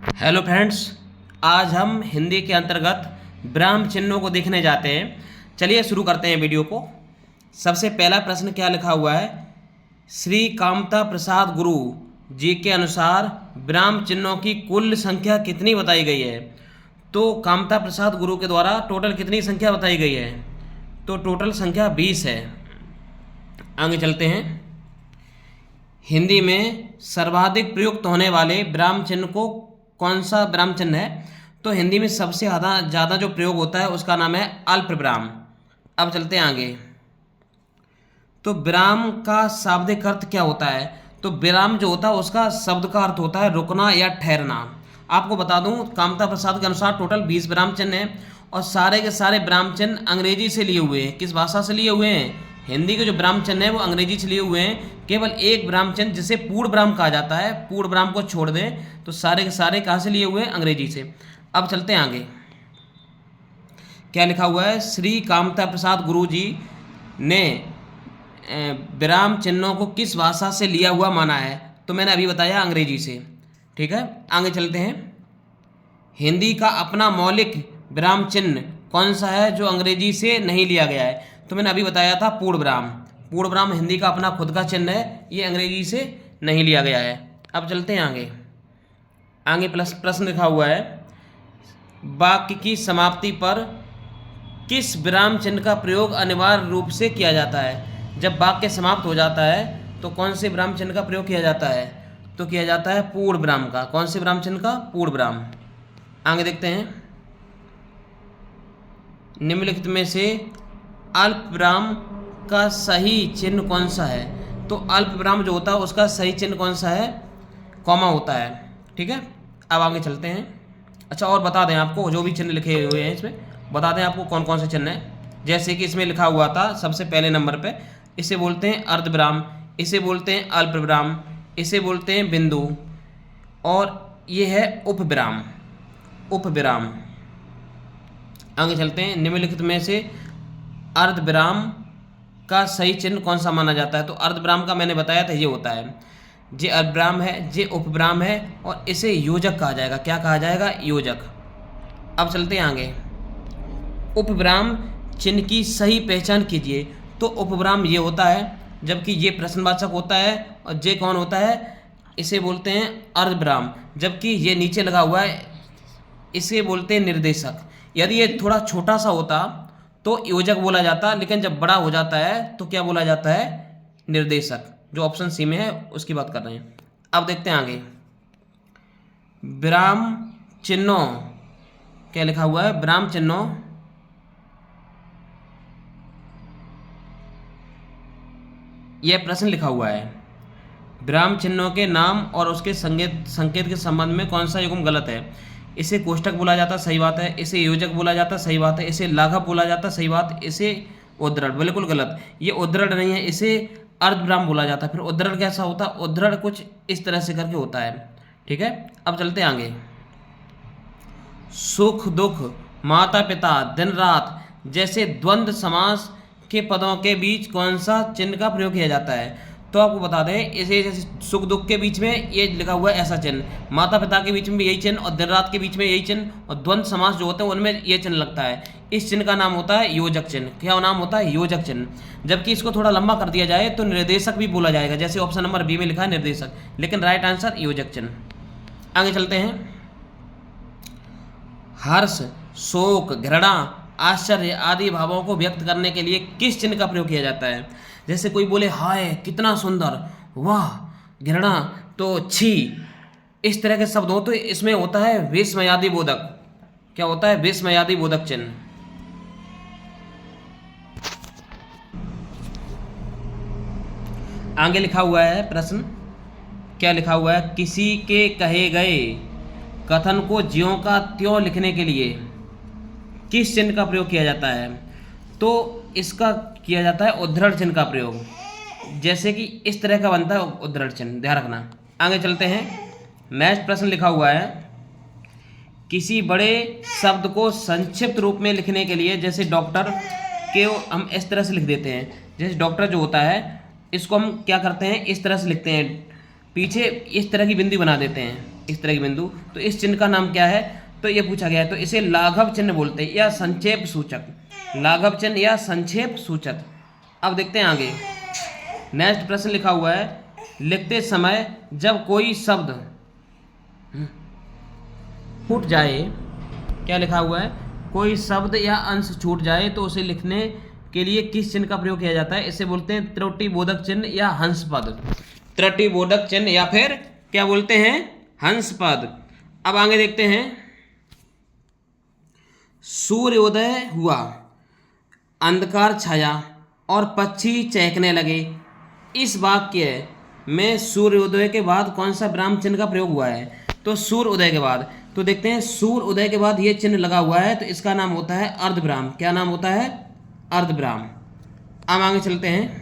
Hello friends, आज हम हिंदी के अंतर्गत ब्राह्म चिन्हों को देखने जाते हैं। चलिए शुरू करते हैं वीडियो को। सबसे पहला प्रश्न क्या लिखा हुआ है? श्री कामता प्रसाद गुरु जी के अनुसार ब्राह्म चिन्हों की कुल संख्या कितनी बताई गई है? तो कामता प्रसाद गुरु के द्वारा टोटल कितनी संख्या बताई गई है? तो टोटल संख्या 20 है। आगे चलते हैं। हिंदी में सर्वाधिक प्रयुक्त होने वाले ब्राह्म चिन्ह को कौन सा ब्राह्म चिन्ह है? तो हिंदी में सबसे ज़्यादा जो प्रयोग होता है उसका नाम है अल्प विराम। अब चलते हैं आगे। तो विराम का शाब्दिक अर्थ क्या होता है? तो विराम जो होता है उसका शब्द का अर्थ होता है रुकना या ठहरना। आपको बता दूं, कामता प्रसाद के अनुसार टोटल 20 विराम चिन्ह हैं और सारे के सारे विराम चिन्ह अंग्रेजी से लिए हुए हैं। किस भाषा से लिए हुए हैं? हिंदी के जो विराम चिन्ह है वो अंग्रेजी से लिए हुए हैं। केवल एक विराम चिन्ह जिसे पूर्ण विराम कहा जाता है, पूर्ण विराम को छोड़ दें तो सारे के सारे कहाँ से लिए हुए हैं? अंग्रेजी से। अब चलते हैं आगे। क्या लिखा हुआ है? श्री कामता प्रसाद गुरु जी ने विराम चिन्हों को किस भाषा से लिया हुआ माना है? तो मैंने अभी बताया अंग्रेजी से। ठीक है, आगे चलते हैं। हिंदी का अपना मौलिक विराम चिन्ह कौन सा है जो अंग्रेजी से नहीं लिया गया है? तो मैंने अभी बताया था पूर्ण विराम। पूर्ण विराम हिंदी का अपना खुद का चिन्ह है, ये अंग्रेजी से नहीं लिया गया है। अब चलते हैं आगे। आगे प्लस प्रश्न लिखा हुआ है, वाक्य की समाप्ति पर किस विराम चिन्ह का प्रयोग अनिवार्य रूप से किया जाता है? जब वाक्य समाप्त हो जाता है तो कौन से विराम चिन्ह का प्रयोग किया जाता है? तो किया जाता है पूर्ण विराम का। कौन से विराम चिन्ह का? पूर्ण विराम। आगे देखते हैं। निम्नलिखित में से अल्प विराम का सही चिन्ह कौन सा है? तो अल्प विराम जो होता है उसका सही चिन्ह कौन सा है? कॉमा होता है। ठीक है, अब आगे चलते हैं। अच्छा, और बता दें आपको, जो भी चिन्ह लिखे हुए हैं इसमें बता दें आपको कौन कौन से चिन्ह हैं। जैसे कि इसमें लिखा हुआ था सबसे पहले नंबर पे, इसे बोलते हैं अर्ध विराम, इसे बोलते हैं अल्प विराम, इसे बोलते हैं बिंदु, और ये है उप विराम। उप विराम। आगे चलते हैं। निम्नलिखित में से अर्ध विराम का सही चिन्ह कौन सा माना जाता है? तो अर्ध विराम का मैंने बताया था ये होता है, जे अर्ध विराम है, जे उप विराम है, और इसे योजक कहा जाएगा। क्या कहा जाएगा? योजक। अब चलते हैं आगे। उप विराम चिन्ह की सही पहचान कीजिए। तो उप विराम ये होता है जबकि ये प्रश्नवाचक होता है, और जे कौन होता है? इसे बोलते हैं अर्ध विराम, जबकि ये नीचे लगा हुआ है इसे बोलते हैं निर्देशक। यदि ये थोड़ा छोटा सा होता तो योजक बोला जाता, लेकिन जब बड़ा हो जाता है तो क्या बोला जाता है? निर्देशक। जो ऑप्शन सी में है उसकी बात कर रहे हैं। अब देखते हैं आगे। विराम चिन्हों, क्या लिखा हुआ है? विराम चिन्हों यह प्रश्न लिखा हुआ है, विराम चिन्हों के नाम और उसके संकेत के संबंध में कौन सा युग्म गलत है? इसे कोष्टक बोला जाता, सही बात है। इसे योजक बोला जाता, सही बात है। इसे लाघव बोला जाता, सही बात। इसे उद्धरण, बिल्कुल गलत। ये उद्धरण नहीं है, इसे अर्धविराम बोला जाता है। फिर उद्धरण कैसा होता? उद्धरण कुछ इस तरह से करके होता है। ठीक है, अब चलते हैं आगे। सुख दुख, माता पिता, दिन रात जैसे द्वंद्व समास के पदों के बीच कौन सा चिन्ह का प्रयोग किया जाता है? तो आपको बता दें, इसे जैसे सुख दुख के बीच में ये लिखा हुआ है ऐसा चिन्ह, माता पिता के बीच में भी यही चिन्ह, और दिन रात के बीच में यही चिन्ह, और द्वंद्व समास जो होते हैं उनमें ये चिन्ह लगता है। इस चिन्ह का नाम होता है योजक चिन्ह। क्या नाम होता है? योजक चिन्ह। जबकि इसको थोड़ा लंबा कर दिया जाए तो निर्देशक भी बोला जाएगा, जैसे ऑप्शन नंबर बी में लिखा है निर्देशक, लेकिन राइट आंसर योजक चिन्ह। आगे चलते हैं। हर्ष, शोक, घृणा, आश्चर्य आदि भावों को व्यक्त करने के लिए किस चिन्ह का प्रयोग किया जाता है? जैसे कोई बोले हाय कितना सुंदर, वाह, घृणा तो छी, इस तरह के शब्द हो तो इसमें होता है विस्मयादि बोधक। क्या होता है? विस्मयादि बोधक चिन्ह। आगे लिखा हुआ है प्रश्न, क्या लिखा हुआ है? किसी के कहे गए कथन को ज्यों का त्यों लिखने के लिए किस चिन्ह का प्रयोग किया जाता है? तो इसका किया जाता है उद्धरण चिन्ह का प्रयोग। जैसे कि इस तरह का बनता है उद्धरण चिन्ह, ध्यान रखना। आगे चलते हैं। नेक्स्ट प्रश्न लिखा हुआ है, किसी बड़े शब्द को संक्षिप्त रूप में लिखने के लिए, जैसे डॉक्टर के हम इस तरह से लिख देते हैं। जैसे डॉक्टर जो होता है इसको हम क्या करते हैं? इस तरह से लिखते हैं पीछे इस तरह की बिंदु बना देते हैं, इस तरह की बिंदु, तो इस चिन्ह का नाम क्या है? तो ये पूछा गया है, तो इसे लाघव चिन्ह बोलते हैं या संक्षेप सूचक, लाघव चिन्ह या संक्षेप सूचक। अब देखते हैं आगे, नेक्स्ट प्रश्न लिखा हुआ है, लिखते समय जब कोई शब्द छूट जाए, क्या लिखा हुआ है? कोई शब्द या अंश छूट जाए तो उसे लिखने के लिए किस चिन्ह का प्रयोग किया जाता है? इसे बोलते हैं त्रुटिबोधक चिन्ह या हंस पद, त्रुटिबोधक चिन्ह या फिर क्या बोलते हैं? हंस पद। अब आगे देखते हैं, सूर्योदय हुआ, अंधकार छाया और पक्षी चहकने लगे। इस वाक्य में सूर्योदय के बाद कौन सा विराम चिन्ह का प्रयोग हुआ है? तो सूर्योदय के बाद, तो देखते हैं सूर्योदय के बाद ये चिन्ह लगा हुआ है, तो इसका नाम होता है अर्धविराम। क्या नाम होता है? अर्धविराम। अब आगे चलते हैं,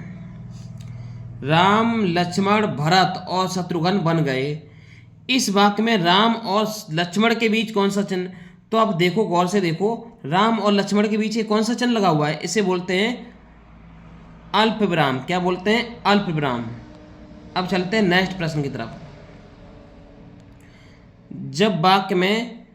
राम लक्ष्मण भरत और शत्रुघ्न बन गए। इस वाक्य में राम और लक्ष्मण के बीच कौन सा चिन्ह? तो अब देखो, गौर से देखो, राम और लक्ष्मण के बीच कौन सा चिन्ह लगा हुआ है? इसे बोलते हैं अल्प विराम। क्या बोलते हैं? अल्प विराम। अब चलते हैं नेक्स्ट प्रश्न की तरफ। जब वाक्य में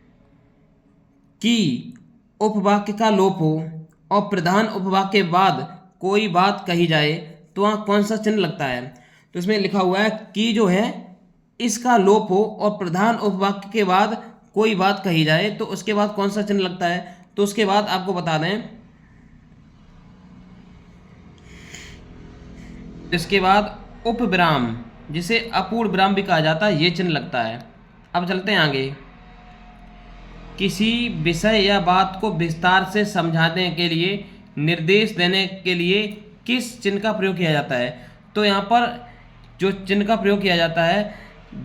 की उपवाक्य का लोप हो और प्रधान उपवाक्य के बाद कोई बात कही जाए तो वहाँ कौन सा चिन्ह लगता है? तो इसमें लिखा हुआ है कि जो है इसका लोप हो और प्रधान उपवाक्य के बाद कोई बात कही जाए तो उसके बाद कौन सा चिन्ह लगता है? तो उसके बाद आपको बता दें, इसके बाद उपविराम, जिसे अपूर्ण विराम भी कहा जाता है, ये चिन्ह लगता है। अब चलते हैं आगे, किसी विषय या बात को विस्तार से समझाने के लिए, निर्देश देने के लिए किस चिन्ह का प्रयोग किया जाता है? तो यहाँ पर जो चिन्ह का प्रयोग किया जाता है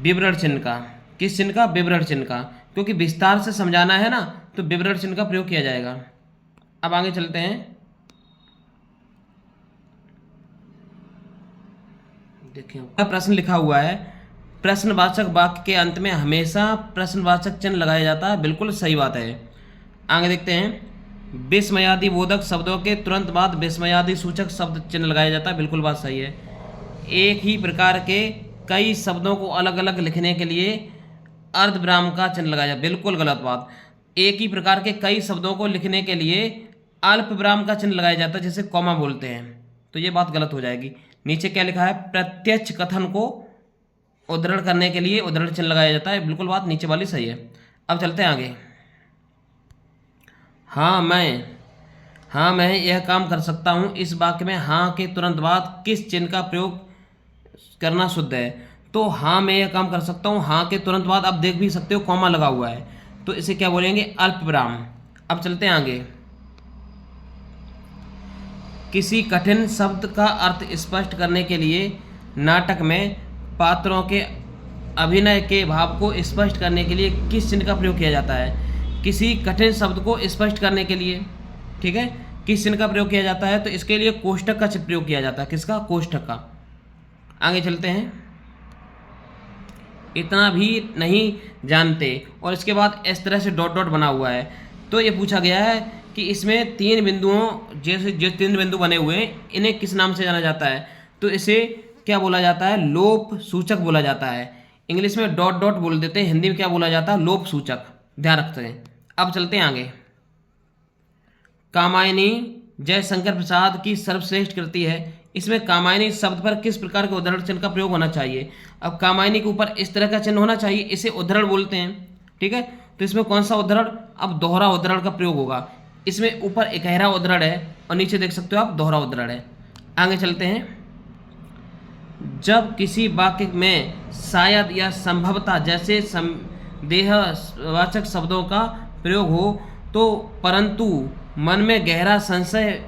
विवरण चिन्ह का। किस चिन्ह का? विवरण चिन्ह का, क्योंकि विस्तार से समझाना है ना, तो विवरण चिन्ह का प्रयोग किया जाएगा। अब आगे चलते हैं, देखिए प्रश्न लिखा हुआ है, प्रश्नवाचक वाक्य के अंत में हमेशा प्रश्नवाचक चिन्ह लगाया जाता है। बिल्कुल सही बात है। आगे देखते हैं, विस्मयादि बोधक शब्दों के तुरंत बाद विस्मयादि सूचक शब्द चिन्ह लगाया जाता है। बिल्कुल बात सही है। एक ही प्रकार के कई शब्दों को अलग अलग लिखने के लिए अर्धविराम का चिन्ह लगाया जाता है। बिल्कुल गलत बात। एक ही प्रकार के कई शब्दों को लिखने के लिए अल्प विराम का चिन्ह लगाया जाता है, जिसे कॉमा बोलते हैं, तो ये बात गलत हो जाएगी। नीचे क्या लिखा है? प्रत्यक्ष कथन को उद्धरण करने के लिए उद्धरण चिन्ह लगाया जाता है। बिल्कुल बात नीचे वाली सही है। अब चलते हैं आगे, हाँ मैं यह काम कर सकता हूँ। इस वाक्य में हाँ के तुरंत बाद किस चिन्ह का प्रयोग करना शुद्ध है? तो हाँ मैं यह काम कर सकता हूँ, हाँ के तुरंत बाद आप देख भी सकते हो कॉमा लगा हुआ है, तो इसे क्या बोलेंगे? अल्प विराम। अब चलते हैं आगे, किसी कठिन शब्द का अर्थ स्पष्ट करने के लिए नाटक में पात्रों के अभिनय के भाव को स्पष्ट करने के लिए किस चिन्ह का प्रयोग किया जाता है? किसी कठिन शब्द को स्पष्ट करने के लिए, ठीक है, किस चिन्ह का प्रयोग किया जाता है? तो इसके लिए कोष्ठक का प्रयोग किया जाता है। किसका? कोष्ठक का। आगे चलते हैं, इतना भी नहीं जानते, और इसके बाद इस तरह से डॉट डॉट बना हुआ है। तो ये पूछा गया है कि इसमें तीन बिंदुओं, जैसे जो तीन बिंदु बने हुए हैं, इन्हें किस नाम से जाना जाता है? तो इसे क्या बोला जाता है? लोप सूचक बोला जाता है। इंग्लिश में डॉट डॉट बोल देते हैं, हिंदी में क्या बोला जाता है? लोप सूचक। ध्यान रखते हैं। अब चलते हैं आगे, कामायनी जयशंकर प्रसाद की सर्वश्रेष्ठ कृति है। इसमें कामायनी शब्द पर किस प्रकार के उद्धरण चिन्ह का प्रयोग होना चाहिए? अब कामायनी के ऊपर इस तरह का चिन्ह होना चाहिए, इसे उद्धरण बोलते हैं, ठीक है। तो इसमें कौन सा उद्धरण? अब दोहरा उद्धरण का प्रयोग होगा। इसमें ऊपर इकहरा उद्धरण है और नीचे देख सकते हो आप दोहरा उद्धरण है। आगे चलते हैं, जब किसी वाक्य में शायद या संभवतः जैसे संदेहवाचक शब्दों का प्रयोग हो तो परंतु मन में गहरा संशय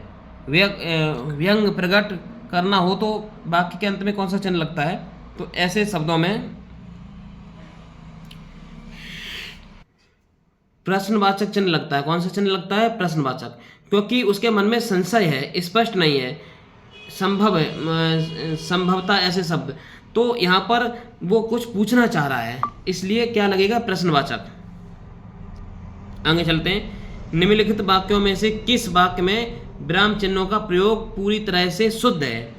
व्यंग प्रकट करना हो तो वाक्य के अंत में कौन सा चिन्ह लगता है? तो ऐसे शब्दों में प्रश्नवाचक चिन्ह लगता है। कौन सा चिन्ह लगता है? प्रश्नवाचक, क्योंकि उसके मन में संशय है, स्पष्ट नहीं है, संभव है, संभवता ऐसे शब्द, तो यहाँ पर वो कुछ पूछना चाह रहा है, इसलिए क्या लगेगा? प्रश्नवाचक। आगे चलते हैं, निम्नलिखित वाक्यों में से किस वाक्य में विराम चिन्हों का प्रयोग पूरी तरह से शुद्ध है?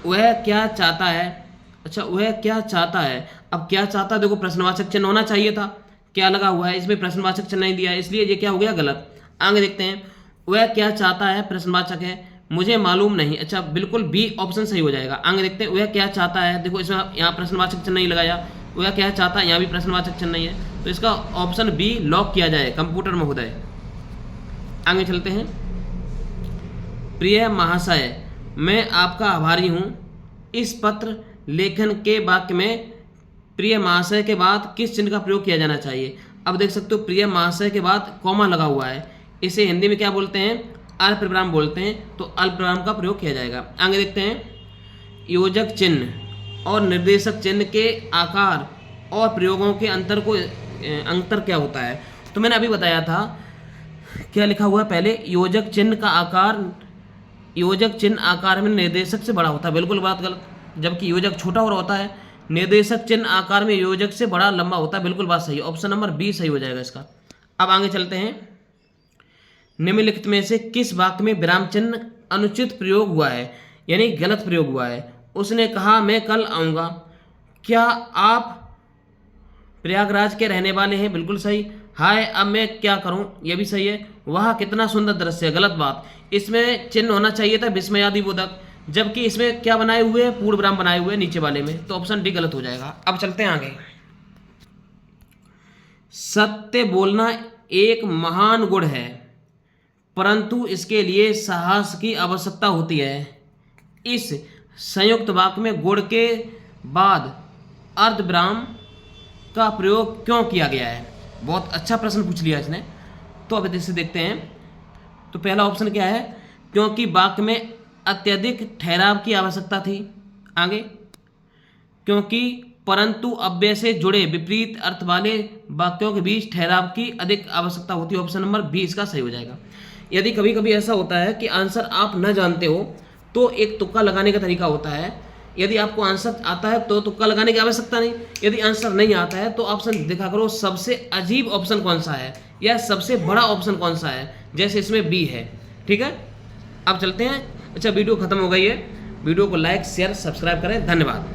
वह क्या चाहता है? अच्छा, वह क्या चाहता है। अब क्या चाहता है, देखो प्रश्नवाचक चिन्ह होना चाहिए था, क्या लगा हुआ है, इसमें प्रश्नवाचक चिन्ह नहीं दिया है, इसलिए ये क्या हो गया, गलत। आगे देखते हैं, वह क्या चाहता है, प्रश्नवाचक है, मुझे मालूम नहीं। अच्छा, बिल्कुल बी ऑप्शन सही हो जाएगा। आगे देखते हैं, वह क्या चाहता है, देखो इसमें यहाँ प्रश्नवाचक चिन्ह नहीं लगाया, वह क्या चाहता है, यहाँ भी प्रश्नवाचक चिन्ह नहीं है, तो इसका ऑप्शन बी लॉक किया जाए, कंप्यूटर महोदय। आगे चलते हैं, प्रिय महाशय, मैं आपका आभारी हूँ। इस पत्र लेखन के वाक्य में प्रिय महाशय के बाद किस चिन्ह का प्रयोग किया जाना चाहिए। अब देख सकते हो, प्रिय महाशय के बाद कॉमा लगा हुआ है, इसे हिंदी में क्या बोलते हैं, अल्पविराम बोलते हैं, तो अल्पविराम का प्रयोग किया जाएगा। आगे देखते हैं, योजक चिन्ह और निर्देशक चिन्ह के आकार और प्रयोगों के अंतर क्या होता है। तो मैंने अभी बताया था, क्या लिखा हुआ है, पहले योजक चिन्ह का आकार, योजक चिन्ह आकार में निर्देशक से बड़ा होता है, बिल्कुल बात गलत, जबकि योजक छोटा और होता है, निर्देशक चिन्ह आकार में योजक से बड़ा लंबा होता है, बिल्कुल बात सही है, ऑप्शन नंबर बी सही हो जाएगा इसका। अब आगे चलते हैं, निम्नलिखित में से किस वाक्य में विराम चिन्ह अनुचित प्रयोग हुआ है, यानी गलत प्रयोग हुआ है। उसने कहा मैं कल आऊँगा, क्या आप प्रयागराज के रहने वाले हैं, बिल्कुल सही। हाय अब मैं क्या करूं, यह भी सही है। वह कितना सुंदर दृश्य है, गलत बात, इसमें चिन्ह होना चाहिए था विस्मयादिबोधक, जबकि इसमें क्या बनाए हुए हैं, पूर्ण विराम बनाए हुए हैं नीचे वाले में, तो ऑप्शन डी गलत हो जाएगा। अब चलते हैं आगे, सत्य बोलना एक महान गुण है, परंतु इसके लिए साहस की आवश्यकता होती है। इस संयुक्त वाक्य में गुण के बाद अर्धविराम का प्रयोग क्यों किया गया है। बहुत अच्छा प्रश्न पूछ लिया इसने। तो अब इसे देखते हैं, तो पहला ऑप्शन क्या है, क्योंकि वाक्य में अत्यधिक ठहराव की आवश्यकता थी। आगे, क्योंकि परंतु अव्यय से जुड़े विपरीत अर्थ वाले वाक्यों के बीच ठहराव की अधिक आवश्यकता होती है, ऑप्शन नंबर बी इसका सही हो जाएगा। यदि कभी कभी ऐसा होता है कि आंसर आप न जानते हो, तो एक तुक्का लगाने का तरीका होता है। यदि आपको आंसर आता है तो तुक्का लगाने की आवश्यकता नहीं, यदि आंसर नहीं आता है तो ऑप्शन दिखा करो, सबसे अजीब ऑप्शन कौन सा है या सबसे बड़ा ऑप्शन कौन सा है, जैसे इसमें बी है। ठीक है, अब चलते हैं। अच्छा, वीडियो खत्म हो गई है, वीडियो को लाइक शेयर सब्सक्राइब करें, धन्यवाद।